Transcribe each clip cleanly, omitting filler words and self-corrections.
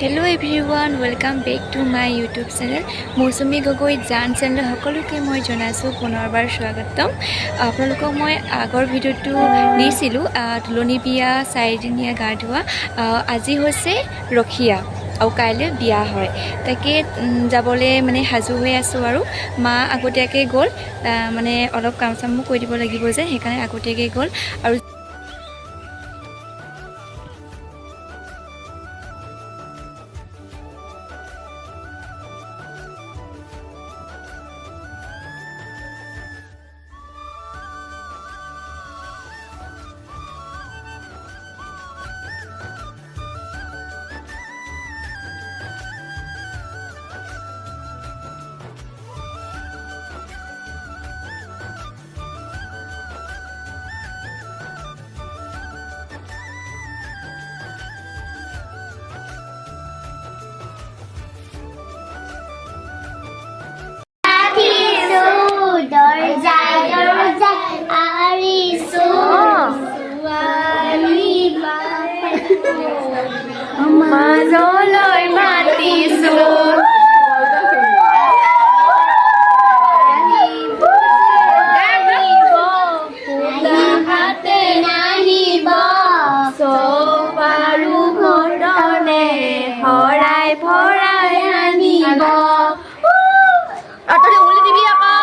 Hello everyone, welcome back to my YouTube channel. মৌচুমী গগৈ জান channel সকলোকে মই জনাইছো পুনৰবাৰ স্বাগতম। আপোনালোকক মই আগৰ ভিডিঅ'টো দিছিলো তুলনি বিয়া চাৰিদিনীয়া গা ধোৱা। আজি হৈছে ৰখিয়া আৰু কাইলৈ বিয়া হয়, তাকে যাবলৈ মানে সাজু হৈ আছো আৰু মা আগতীয়াকৈ গ'ল, মানে অলপ কাম চামো কৰি দিব লাগিব যে সেইকাৰণে আগতীয়াকৈ গ'ল। আৰু মাজলৈ মাতিছো হাতে নাহিব চপাৰু ঘটনে ভৰাই ভৰাই আনিব। উলি দিবি আকৌ।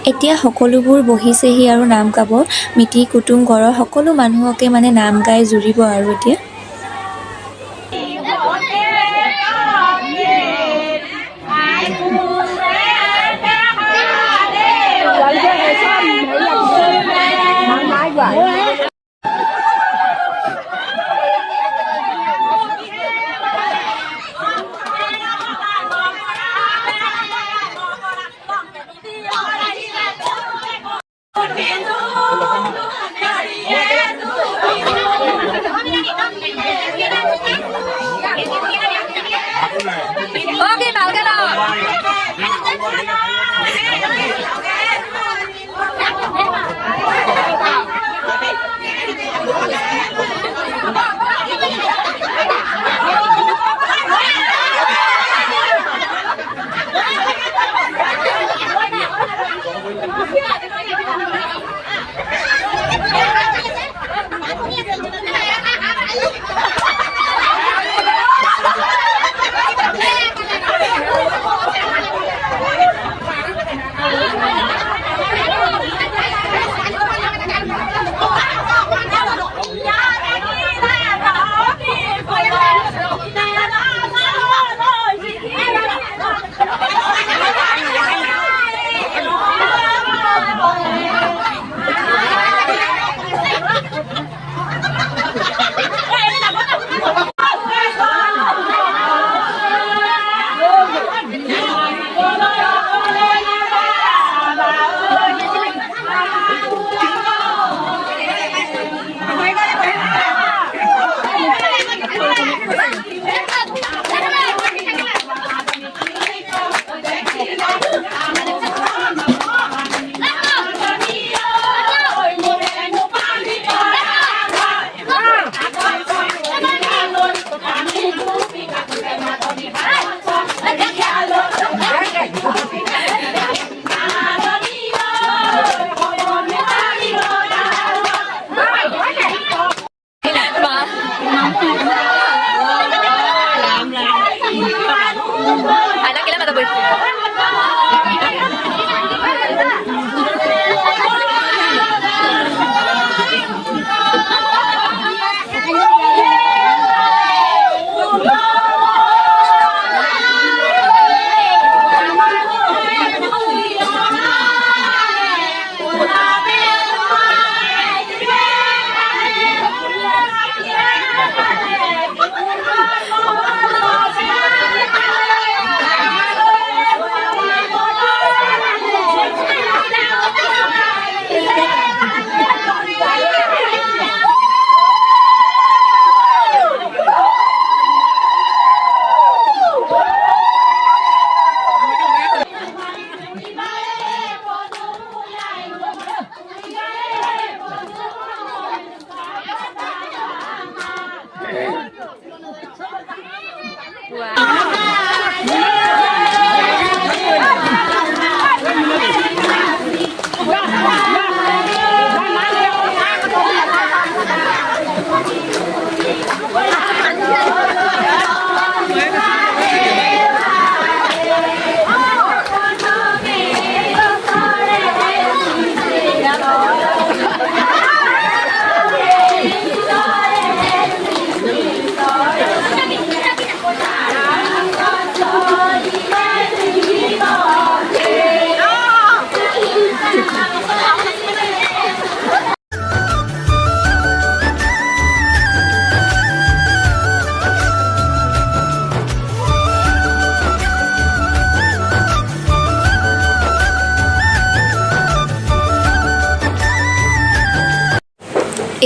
এতিয়া সকলোবোৰ বহিছেহি আৰু নাম গাব। মিতিৰ কুটুম ঘৰৰ সকলো মানুহকে মানে নাম গাই জুৰিব আৰু এতিয়া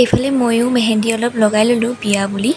এইফালে ময়ো মেহেন্দি অলপ লগাই ল'লোঁ বিয়া বুলি।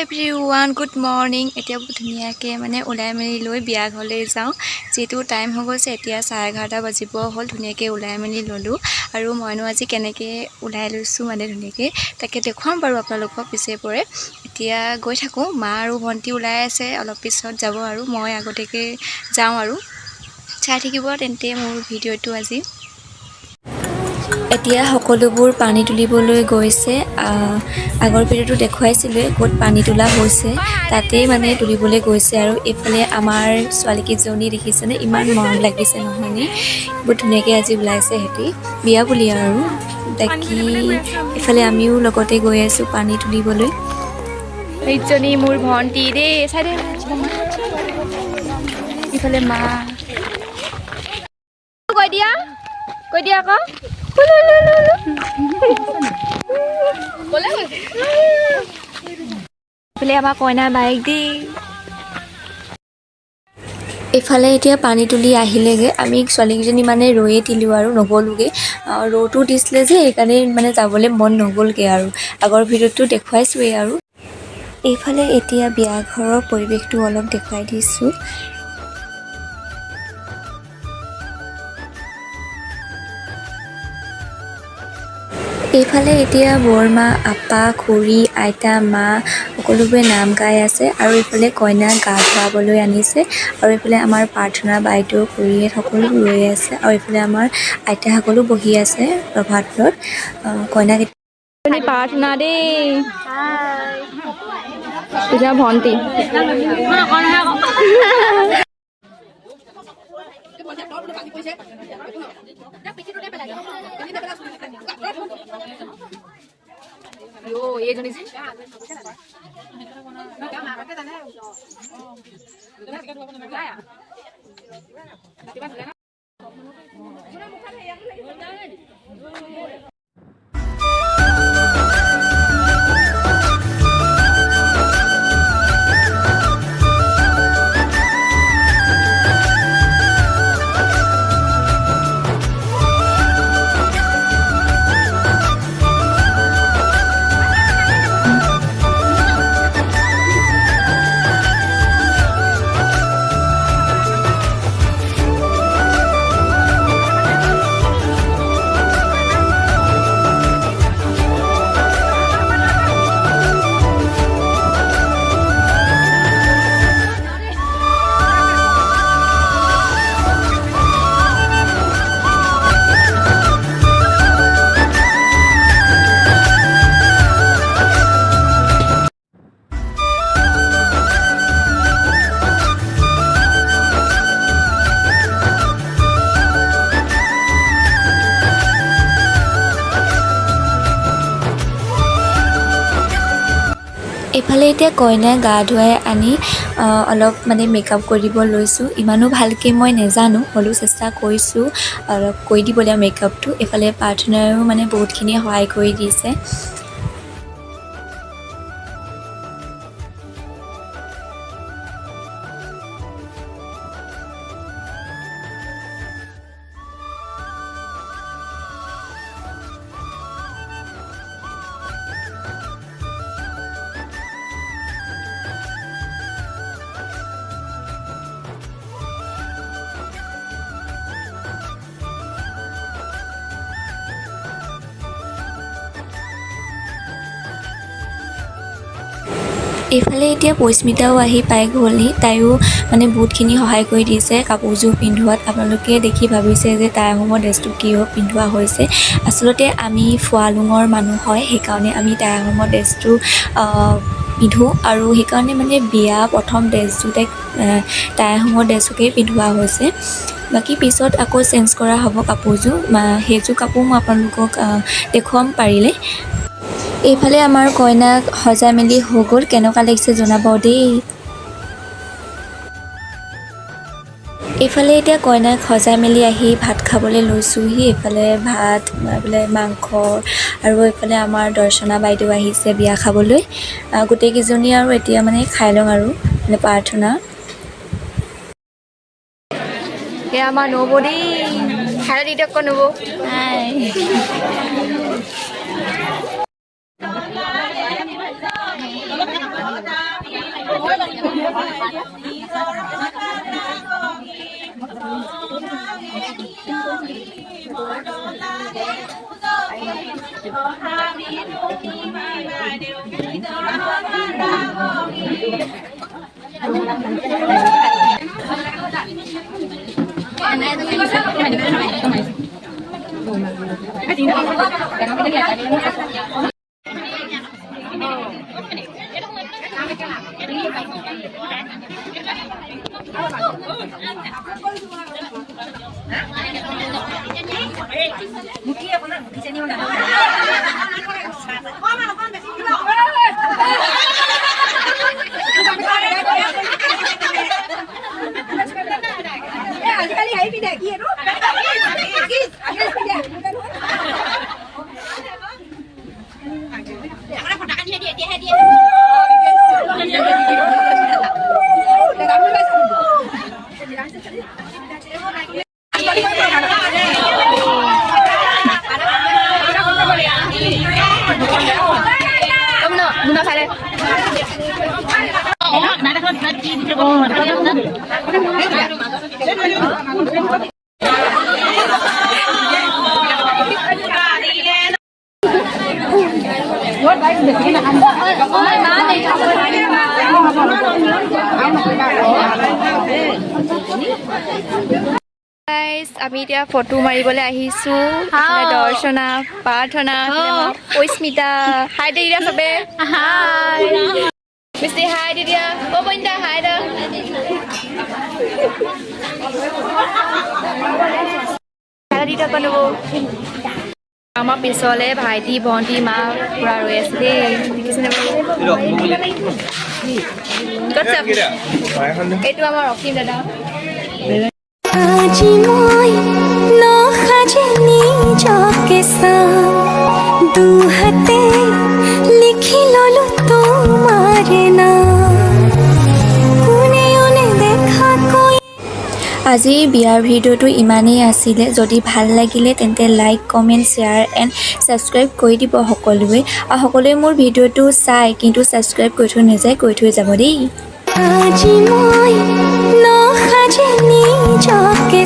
Everyone good morning. এতিয়া ধুনীয়াকৈ মানে ওলাই মেলি লৈ বিয়া ঘৰলৈ যাওঁ, যিহেতু টাইম হৈ গৈছে এতিয়া 11:30 বাজিব হ'ল। ধুনীয়াকৈ ওলাই মেলি ল'লোঁ আৰু মইনো আজি কেনেকৈ ওলাই লৈছোঁ মানে ধুনীয়াকৈ তাকে দেখুৱাম বাৰু আপোনালোকক পিছে পৰে। এতিয়া গৈ থাকোঁ, মা আৰু ভণ্টি ওলাই আছে, অলপ পিছত যাব আৰু মই আগতীয়াকৈ যাওঁ আৰু চাই থাকিব তেন্তে মোৰ ভিডিঅ'টো আজি। এতিয়া সকলোবোৰ পানী তুলিবলৈ গৈছে। আগৰ ভিডিঅ'টো দেখুৱাইছিলোঁ ক'ত পানী তোলা হৈছে, তাতেই মানে তুলিবলৈ গৈছে। আৰু এইফালে আমাৰ ছোৱালীকেইজনী দেখিছেনে, ইমান মৰম লাগিছে নহয়নে? বহুত ধুনীয়াকৈ আজি ওলাইছে সিহঁতি বিয়া বুলি আৰু তাকি এইফালে আমিও লগতে গৈ আছোঁ পানী তুলিবলৈ। এইজনী মোৰ ভণ্টি দেই, চাই দে। ইফালে মা কৈ দিয়া আকৌ এইফালে আমাৰ কইনা বাইক দেই। এইফালে এতিয়া পানী তুলি আহিলেগৈ, আমি ছোৱালীকেইজনী মানে ৰৈয়ে দিলোঁ আৰু নগ'লোগৈ। ৰৌটো দিছিলে যে সেইকাৰণে মানে যাবলৈ মন নগ'লগৈ আৰু আগৰ ভিডিঅ'টো দেখুৱাইছোৱেই আৰু। এইফালে এতিয়া বিয়া ঘৰৰ পৰিৱেশটো অলপ দেখুৱাই দিছোঁ। এইফালে এতিয়া বৰমা, আপা, খুৰী, আইতা, মা সকলোবোৰে নাম গাই আছে আৰু এইফালে কইনাক গা ধুৱাবলৈ আনিছে। আৰু এইফালে আমাৰ প্ৰাৰ্থনা বাইদেউ, খুৰীয়ে সকলো ৰৈ আছে আৰু এইফালে আমাৰ আইতাসকলো বহি আছে প্ৰভাতত। কইনাক প্ৰাৰ্থনা দেই, এতিয়া ভণ্টি এইফালে এতিয়া কইনাক গা ধুৱাই আনি অলপ মানে মেকআপ কৰিব লৈছোঁ। ইমানো ভালকৈ মই নেজানো, হ'লেও চেষ্টা কৰিছোঁ অলপ কৰি দিবলৈ মেকআপটো। এইফালে প্ৰাৰ্থনায়ো মানে বহুতখিনি সহায় কৰি দিছে। এইফালে এতিয়া পৰিস্মিতাও আহি পাই গ'লহি তাইও মানে বহুতখিনি সহায় কৰি দিছে কাপোৰযোৰ পিন্ধোৱাত আপোনালোকে দেখি ভাবিছে যে তাই আহোমৰ ড্ৰেছটো কিয় পিন্ধোৱা হৈছে আচলতে আমি ফুৱালুঙৰ মানুহ হয় সেইকাৰণে আমি তাই আহোমৰ ড্ৰেছটো পিন্ধোঁ আৰু সেইকাৰণে মানে বিয়া প্ৰথম ড্ৰেছযোৰ তাই আহোমৰ ড্ৰেছকেই পিন্ধোৱা হৈছে বাকী পিছত আকৌ চেঞ্জ কৰা হ'ব কাপোৰযোৰ সেইযোৰ কাপোৰ মই আপোনালোকক দেখুৱাম পাৰিলে এইফালে আমাৰ কইনাক সজাই মেলি হৈ গ'ল কেনেকুৱা লাগিছে জনাব দেই এইফালে এতিয়া কইনাক সজাই মেলি আহি ভাত খাবলৈ লৈছোঁহি এইফালে ভাত এইফালে মাংস আৰু এইফালে আমাৰ দৰ্শনা বাইদেউ আহিছে বিয়া খাবলৈ গোটেইকেইজনী আৰু এতিয়া মানে খাই লওঁ আৰু মানে প্ৰাৰ্থনা এয়া আমাৰ নব দেই খাই দি দিয়ক নব আমি এতিয়া ফটো মাৰিবলৈ আহিছোঁ দৰ্শনা প্ৰাৰ্থনা পৰিস্মিতা হাই দে দিয়া চবে হাই মিষ্টি হাই দি দিয়া অ বইন্দা হাই দা আমাৰ পিছলে ভাইটি ভণ্টি মা পুৰা ৰৈ আছে দেই এইটো আমাৰ অসীম দাদা আজি মই নসাজে নিজকে চাম দুহাতে লিখি ললো তোমাৰ নাম কোনে কোনে দেখা কৈ আজি বিয়াৰ ভিডিঅ'টো ইমানেই আছিলে যদি ভাল লাগিলে তেন্তে like comment share and subscribe কৰি দিব সকলোৱে আৰু সকলোৱে মোৰ ভিডিঅ'টো চাই কিন্তু ছাবস্ক্ৰাইব কৰি থৈ নাযায় কৰি থৈ যাব দেই আজি মই নসাজে নিজকে